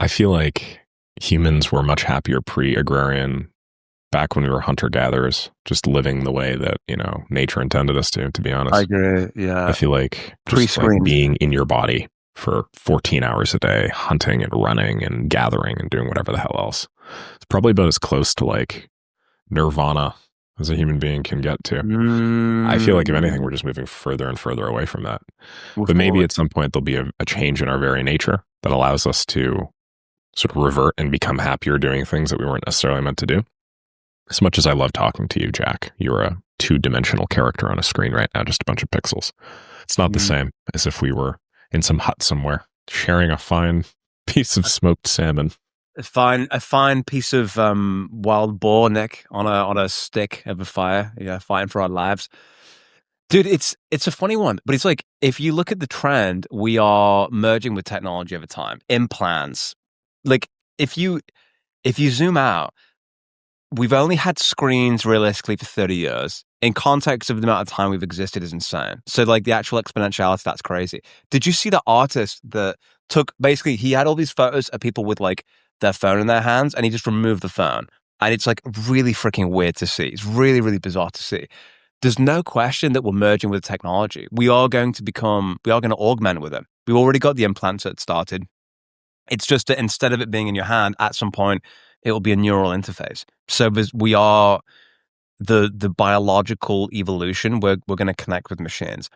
I feel like humans were much happier pre-agrarian, back when we were hunter-gatherers, just living the way that, nature intended us to be I honest. agree. I Yeah. feel like just like Pre-screens. being in your body for 14 hours a day, hunting and running and gathering and doing whatever the hell else. It's probably about as close to like nirvana as a human being can get to. I feel like if anything, Mm, we're just moving further and further away from that. move But maybe forward. at some point there'll be a change in our very nature that allows us to sort of revert and become happier doing things that we weren't necessarily meant to do. As much as I love talking to you, Jack, you're a two-dimensional character on a screen right now, just a bunch of pixels. It's not the Mm. same as if we were in some hut somewhere, sharing a fine piece of smoked salmon. A fine piece of wild boar, Nick, on a stick over fire. Yeah, fighting for our lives. Dude, it's a funny one, but it's like if you look at the trend, we are merging with technology over time. Implants. Like if you zoom out, we've only had screens realistically for 30 years. In context of the amount of time we've existed is insane. So like the actual exponentiality, that's crazy. Did you see the artist that took basically he had all these photos of people with like their phone in their hands and he just removed the phone. And it's like really freaking weird to see. It's really, really bizarre to see. There's no question that we're merging with technology. We are going to augment with it. We've already got the implants that started. It's just that instead of it being in your hand, at some point, it will be a neural interface. So we are the biological evolution. We're going to connect with machines.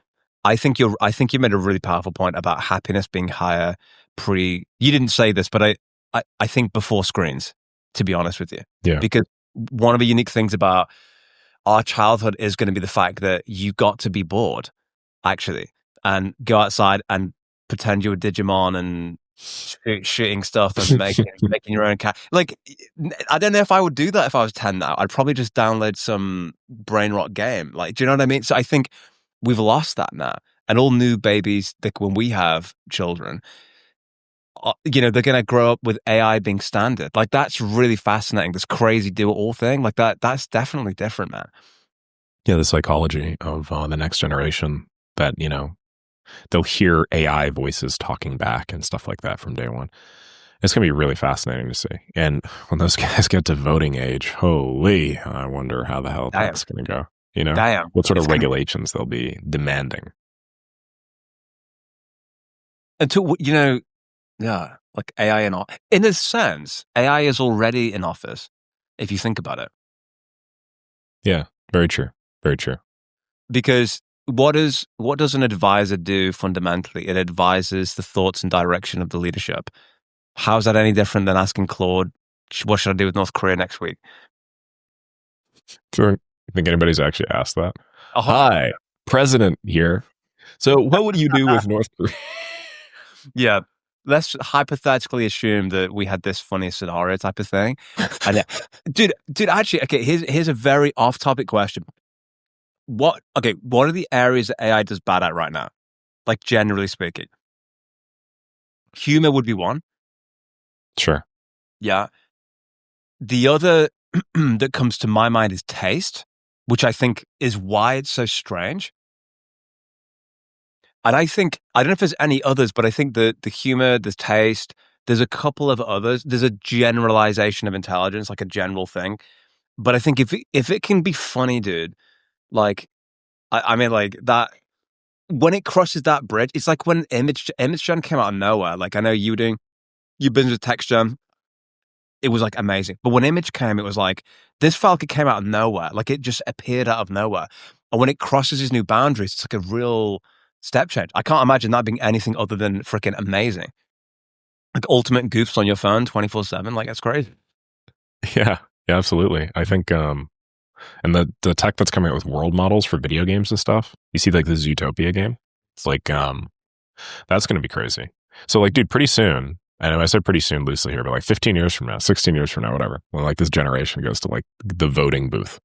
I think you made a really powerful point about happiness being higher pre. You didn't say this, but I think before screens. To be honest with you, Yeah. because one of the unique things about our childhood is going to be the fact that you got to be bored, actually, and go outside and pretend you were Digimon and shooting stuff and making your own cat. Like, I don't know if I would do that if I was 10 now. I'd probably just download some brain rot game. Like, do you know what I mean? So I think we've lost that now. And all new babies, like when we have children, they're going to grow up with AI being standard. Like, that's really fascinating. This crazy do it all thing. Like that's definitely different, man. Yeah, the psychology of the next generation that, they'll hear AI voices talking back and stuff like that from day one. It's going to be really fascinating to see. And when those guys get to voting age, holy, I wonder how the hell Damn. that's going to go. Damn. What sort It's of gonna, regulations they'll be demanding. until, yeah, like AI in a sense, AI is already in office, if you think about it. Yeah, very true. Very true. Because what does an advisor do fundamentally? It advises the thoughts and direction of the leadership. How's that any different than asking Claude, what should I do with North Korea next week? Sure. You think anybody's actually asked that? Oh, Hi, President here. So what would you do with North Korea? yeah. Let's hypothetically assume that we had this funny scenario type of thing. And dude, actually, okay, here's a very off-topic question. What are the areas that AI does bad at right now? Like generally speaking. Humor would be one. Sure. Yeah. The other that comes to my mind is taste, which I think is why it's so strange. And I don't know if there's any others, but I think the humor, the taste, there's a couple of others. There's a generalization of intelligence, like a general thing. But I think if it can be funny, dude, like I mean, like that when it crosses that bridge, it's like when Image Gen came out of nowhere. Like I know you've been with Text Gen. It was like amazing. But when Image came, it was like this Falcon came out of nowhere. Like it just appeared out of nowhere. And when it crosses these new boundaries, it's like a real step change. I can't imagine that being anything other than freaking amazing. Like ultimate goofs on your phone 24/7. Like that's crazy. Yeah. Yeah, absolutely. I think and the tech that's coming out with world models for video games and stuff. You see like the Zootopia game? It's like that's going to be crazy. So like dude, pretty soon, I know I said pretty soon loosely here, but like 15 years from now, 16 years from now, whatever, when like this generation goes to like the voting booth,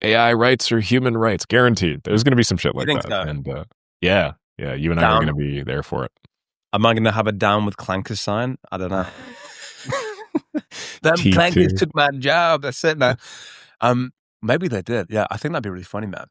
AI rights or human rights, guaranteed. There's going to be some shit You like think that. so? And yeah, you and I are going Down? to be there for it. Am I going to have a down with clankers sign? I don't know. Them clankers T2. took my job. That's it, man. Maybe they did. Yeah, I think that'd be really funny, man.